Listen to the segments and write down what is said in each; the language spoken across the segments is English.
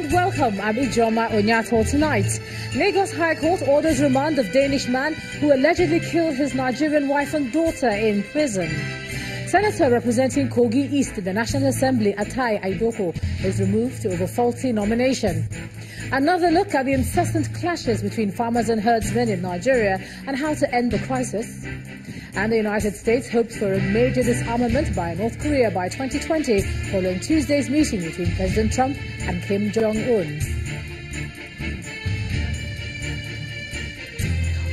and welcome. I'm Ijoma Onyato. Tonight, Lagos High Court orders remand of Danish man who allegedly killed his Nigerian wife and daughter in prison. Senator representing Kogi East in the National Assembly, Atai Aidoko, is removed over faulty nomination. Another look at the incessant clashes between farmers and herdsmen in Nigeria and how to end the crisis. And the United States hopes for a major disarmament by North Korea by 2020 following Tuesday's meeting between President Trump and Kim Jong-un.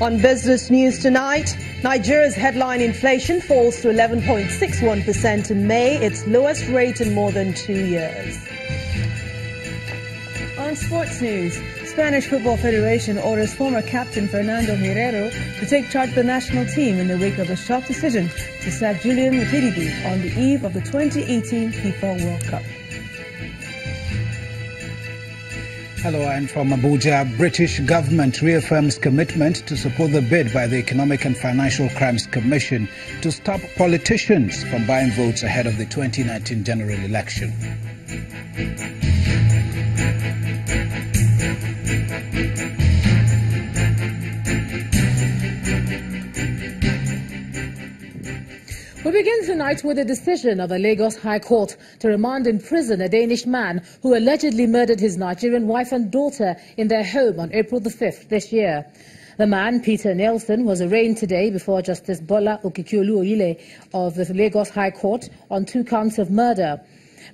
On business news tonight, Nigeria's headline inflation falls to 11.61% in May, its lowest rate in more than 2 years. On sports news, Spanish Football Federation orders former captain Fernando Herrero to take charge of the national team in the wake of a shock decision to sack Julian Lopetegui on the eve of the 2018 FIFA World Cup. Hello, and from Abuja, British government reaffirms commitment to support the bid by the Economic and Financial Crimes Commission to stop politicians from buying votes ahead of the 2019 general election. We begin tonight with a decision of the Lagos High Court to remand in prison a Danish man who allegedly murdered his Nigerian wife and daughter in their home on April the 5th this year. The man, Peter Nelson, was arraigned today before Justice Bola Okikiolu-Oyile of the Lagos High Court on 2 counts of murder.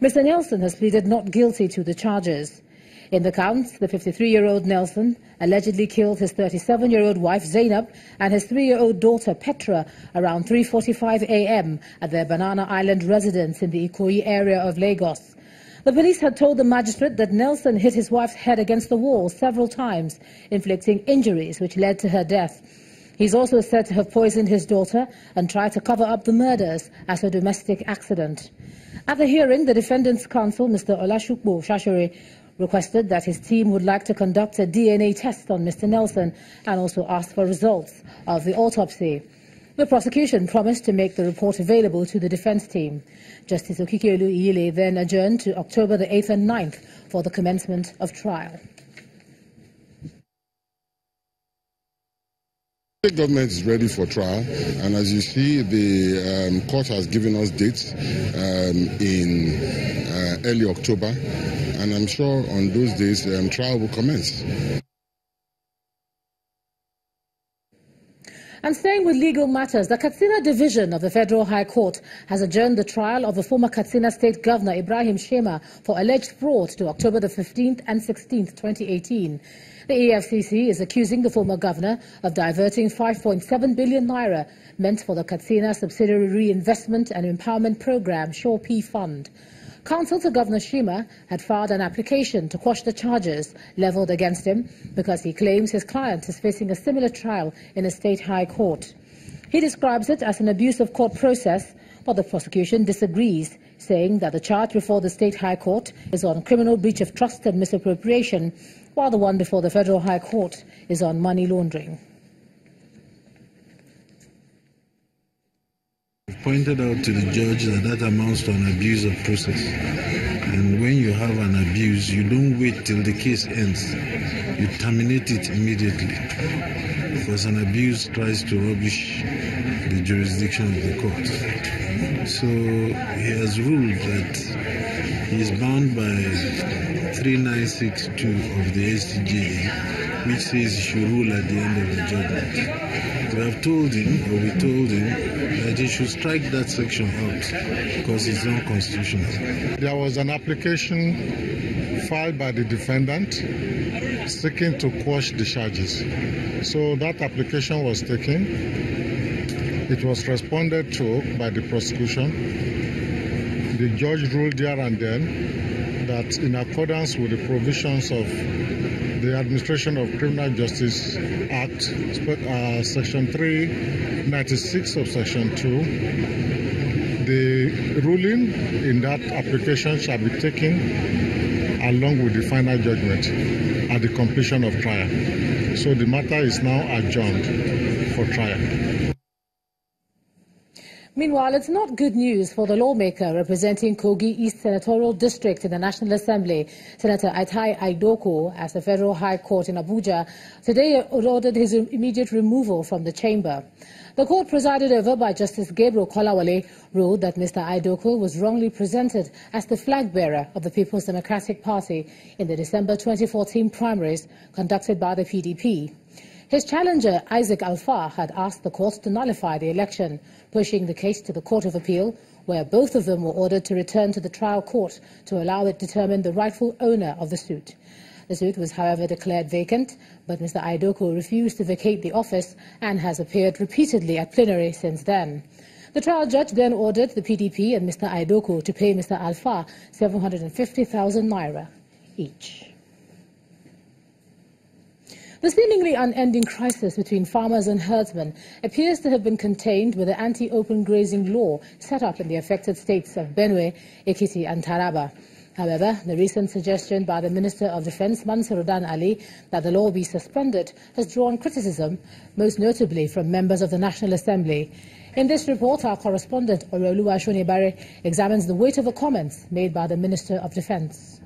Mr. Nelson has pleaded not guilty to the charges. In the counts, the 53-year-old Nelson allegedly killed his 37-year-old wife Zainab and his 3-year-old daughter Petra around 3:45 a.m. at their Banana Island residence in the Ikoyi area of Lagos. The police had told the magistrate that Nelson hit his wife's head against the wall several times, inflicting injuries which led to her death. He's also said to have poisoned his daughter and tried to cover up the murders as a domestic accident. At the hearing, the defendant's counsel, Mr. Olashukbo Shashore, requested that his team would like to conduct a DNA test on Mr. Nelson and also asked for results of the autopsy. The prosecution promised to make the report available to the defense team. Justice Okikiolu-Oyile then adjourned to October the 8th and 9th for the commencement of trial. The government is ready for trial, and as you see, the court has given us dates in early October, and I'm sure on those days trial will commence. And staying with legal matters, the Katsina Division of the Federal High Court has adjourned the trial of the former Katsina State Governor Ibrahim Shema for alleged fraud to October the 15th and 16th, 2018. The EFCC is accusing the former governor of diverting 5.7 billion naira meant for the Katsina Subsidiary Reinvestment and Empowerment Program, SURE-P Fund. Counsel to Governor Shima had filed an application to quash the charges levelled against him because he claims his client is facing a similar trial in a state high court. He describes it as an abuse of court process, but the prosecution disagrees, saying that the charge before the state high court is on criminal breach of trust and misappropriation, while the one before the Federal High Court is on money laundering. Pointed out to the judge that amounts to an abuse of process. And when you have an abuse, you don't wait till the case ends. You terminate it immediately. Because an abuse tries to rubbish the jurisdiction of the court. So he has ruled that he is bound by 3962 of the SCJA, which says he should rule at the end of the judgment. We have told him, or we told him, that he should strike that section out because it's unconstitutional. There was an application filed by the defendant seeking to quash the charges. So that application was taken. It was responded to by the prosecution. The judge ruled there and then that in accordance with the provisions of the Administration of Criminal Justice Act, Section 396 of Section 2, the ruling in that application shall be taken along with the final judgment at the completion of trial. So the matter is now adjourned for trial. Meanwhile, it's not good news for the lawmaker representing Kogi East Senatorial District in the National Assembly, Senator Atai Aidoko, as the Federal High Court in Abuja today ordered his immediate removal from the chamber. The court, presided over by Justice Gabriel Kolawole, ruled that Mr. Aidoko was wrongly presented as the flag bearer of the People's Democratic Party in the December 2014 primaries conducted by the PDP. His challenger, Isaac Alfa, had asked the court to nullify the election, pushing the case to the Court of Appeal, where both of them were ordered to return to the trial court to allow it to determine the rightful owner of the suit. The suit was, however, declared vacant, but Mr. Aidoko refused to vacate the office and has appeared repeatedly at plenary since then. The trial judge then ordered the PDP and Mr. Aidoko to pay Mr. Alfa 750,000 naira each. The seemingly unending crisis between farmers and herdsmen appears to have been contained with the anti-open grazing law set up in the affected states of Benue, Ekiti and Taraba. However, the recent suggestion by the Minister of Defence, Mansurudan Ali, that the law be suspended has drawn criticism, most notably from members of the National Assembly. In this report, our correspondent, Oroluwa Shonibare, examines the weight of the comments made by the Minister of Defence.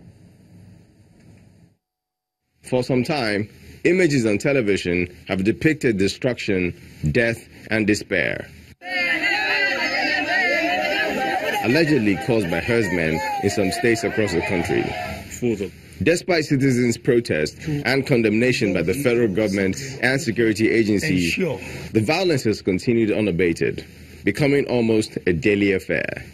For some time, images on television have depicted destruction, death, and despair, allegedly caused by herdsmen in some states across the country. Despite citizens' protests and condemnation by the federal government and security agencies, the violence has continued unabated, becoming almost a daily affair.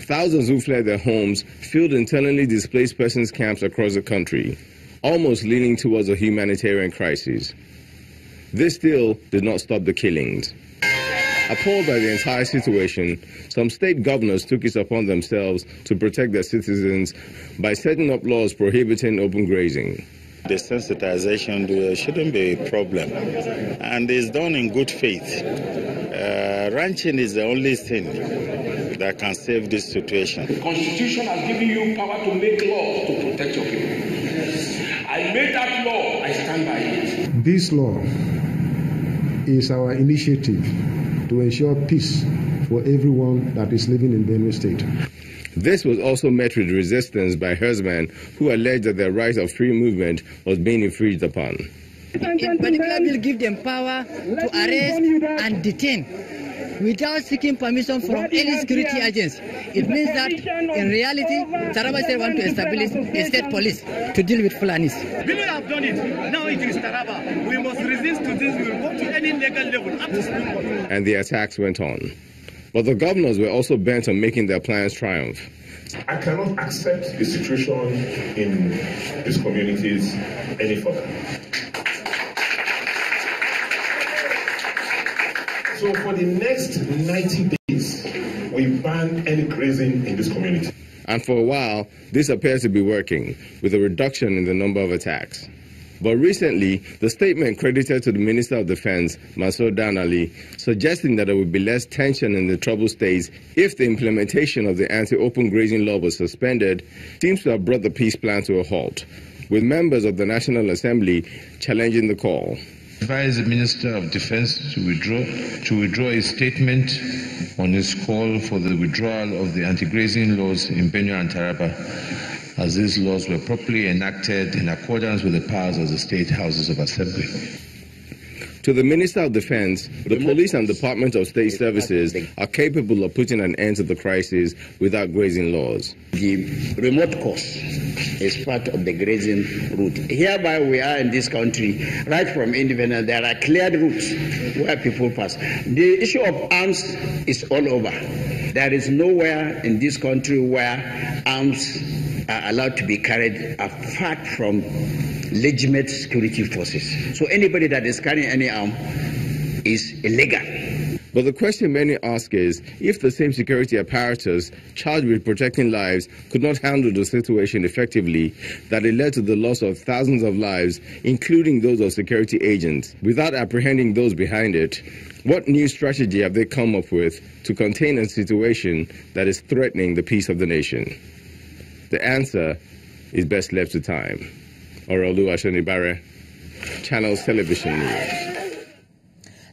Thousands who fled their homes filled internally displaced persons camps across the country, almost leaning towards a humanitarian crisis. This still did not stop the killings. Appalled by the entire situation, some state governors took it upon themselves to protect their citizens by setting up laws prohibiting open grazing. The sensitization shouldn't be a problem, and it's done in good faith. Ranching is the only thing that can save this situation. The Constitution has given you power to make laws to protect your people. I made that law, I stand by it. This law is our initiative to ensure peace for everyone that is living in Benue State. This was also met with resistance by herdsmen who alleged that their right of free movement was being infringed upon. In particular, will give them power to arrest and detain without seeking permission from any security agents. It means that in reality, Taraba State want to establish a state police to deal with Fulanis. We have done it. Now it is Taraba. We must resist to this. We will go to any legal level up to Supreme Court. And the attacks went on. But the governors were also bent on making their plans triumph. I cannot accept the situation in these communities any further. So for the next 90 days, we ban any grazing in this community. And for a while, this appears to be working, with a reduction in the number of attacks. But recently, the statement credited to the Minister of Defence, Mansurudan Ali, suggesting that there would be less tension in the troubled states if the implementation of the anti-open grazing law was suspended, seems to have brought the peace plan to a halt, with members of the National Assembly challenging the call. Advise the Minister of Defence to withdraw his statement on his call for the withdrawal of the anti-grazing laws in Benue and Taraba, as these laws were properly enacted in accordance with the powers of the state houses of assembly. To the Minister of Defence, the police and Department of State Services are capable of putting an end to the crisis without grazing laws. The remote course is part of the grazing route. Hereby we are in this country, right from independence, there are cleared routes where people pass. The issue of arms is all over. There is nowhere in this country where arms are allowed to be carried apart from legitimate security forces. So anybody that is carrying any arm is illegal. But the question many ask is, if the same security apparatus charged with protecting lives could not handle the situation effectively, that it led to the loss of thousands of lives, including those of security agents, without apprehending those behind it, what new strategy have they come up with to contain a situation that is threatening the peace of the nation? The answer is best left to time. Oroluwa Shonibare, Channels Television News.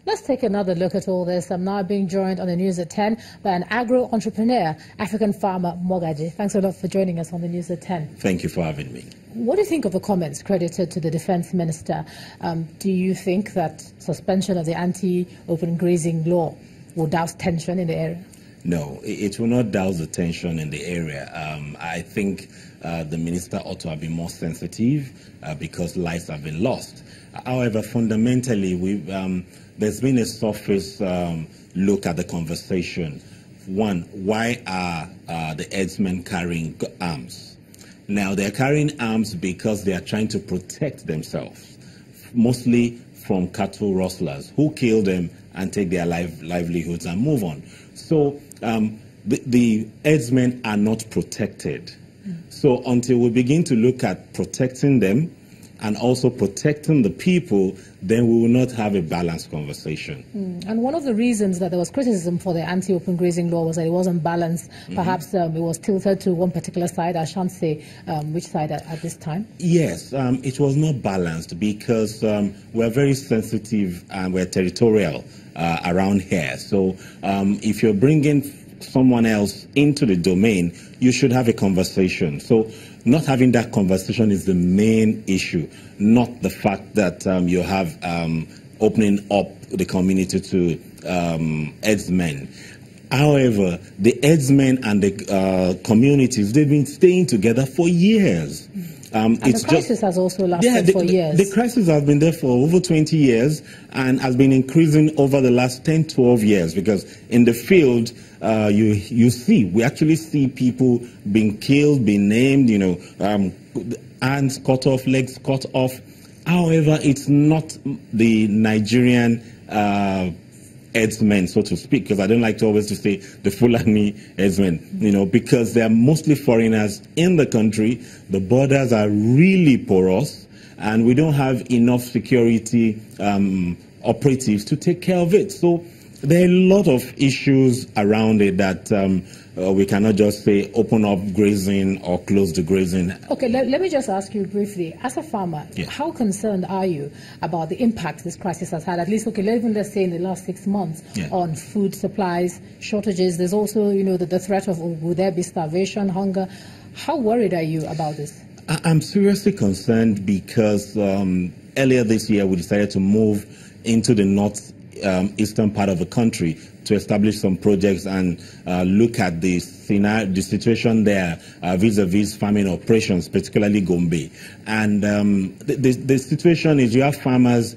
Let's take another look at all this. I'm now being joined on the News at 10 by an agro-entrepreneur, African farmer, Mogaji. Thanks a lot for joining us on the News at 10. Thank you for having me. What do you think of the comments credited to the Defense Minister? Do you think that suspension of the anti-open grazing law will douse tension in the area? No, it will not douse the tension in the area. I think the minister ought to have been more sensitive because lives have been lost. However, fundamentally, there's been a surface look at the conversation. One, why are the herdsmen carrying arms? Now, they're carrying arms because they are trying to protect themselves, mostly from cattle rustlers who kill them and take their livelihoods and move on. So the herdsmen are not protected. So until we begin to look at protecting them and also protecting the people, then we will not have a balanced conversation. And one of the reasons that there was criticism for the anti-open grazing law was that it wasn't balanced. Perhaps it was tilted to one particular side. I shan't say which side at this time. Yes, it was not balanced because we're very sensitive and we're territorial around here. So if you're bringing someone else into the domain, you should have a conversation. So not having that conversation is the main issue, not the fact that you have opening up the community to herdsmen. However, the herdsmen and the communities, they've been staying together for years. And the crisis has also lasted for years. The crisis has been there for over 20 years and has been increasing over the last 10, 12 years because in the field, we actually see people being killed, being named, hands cut off, legs cut off. However, it's not the Nigerian herdsmen, so to speak, because I don't like to always say the Fulani herdsmen, because they're mostly foreigners in the country. The borders are really porous, and we don't have enough security operatives to take care of it. So there are a lot of issues around it that we cannot just say open up grazing or close the grazing. Okay, let me just ask you briefly. As a farmer, how concerned are you about the impact this crisis has had, at least, let's say in the last 6 months, on food supplies, shortages? There's also, the threat of, will there be starvation, hunger? How worried are you about this? I'm seriously concerned because earlier this year we decided to move into the eastern part of the country to establish some projects and look at the situation there vis-a-vis farming operations, particularly Gombe. And the situation is you have farmers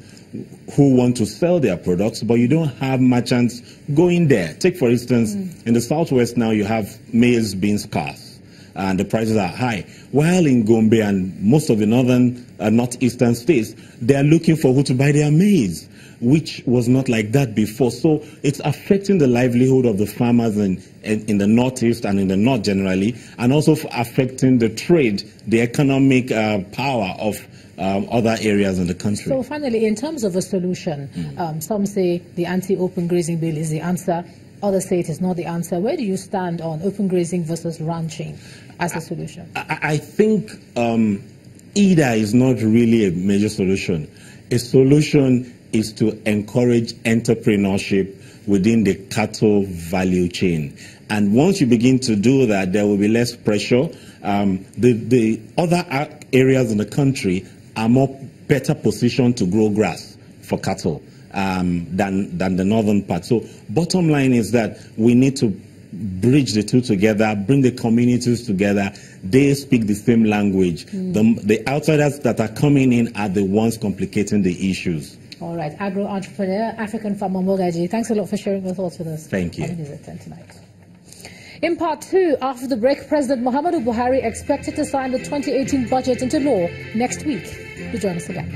who want to sell their products, but you don't have merchants going there. Take, for instance, in the southwest now you have maize being scarce and the prices are high. While in Gombe and most of the northeastern states, they are looking for who to buy their maize, which was not like that before. So it's affecting the livelihood of the farmers in the northeast and in the north generally, and also affecting the trade, the economic power of other areas in the country. So finally, in terms of a solution, some say the anti-open grazing bill is the answer. Others say it is not the answer. Where do you stand on open grazing versus ranching as a solution? I think either is not really a major solution. A solution is to encourage entrepreneurship within the cattle value chain. And once you begin to do that, there will be less pressure. The other areas in the country are better positioned to grow grass for cattle than the northern part. So bottom line is that we need to bridge the two together, bring the communities together. They speak the same language. The outsiders that are coming in are the ones complicating the issues. All right, agro-entrepreneur, African farmer Mogaji, thanks a lot for sharing your thoughts with us. Thank you. On News at 10 tonight. In part 2, after the break, President Muhammadu Buhari expected to sign the 2018 budget into law next week. Do join us again.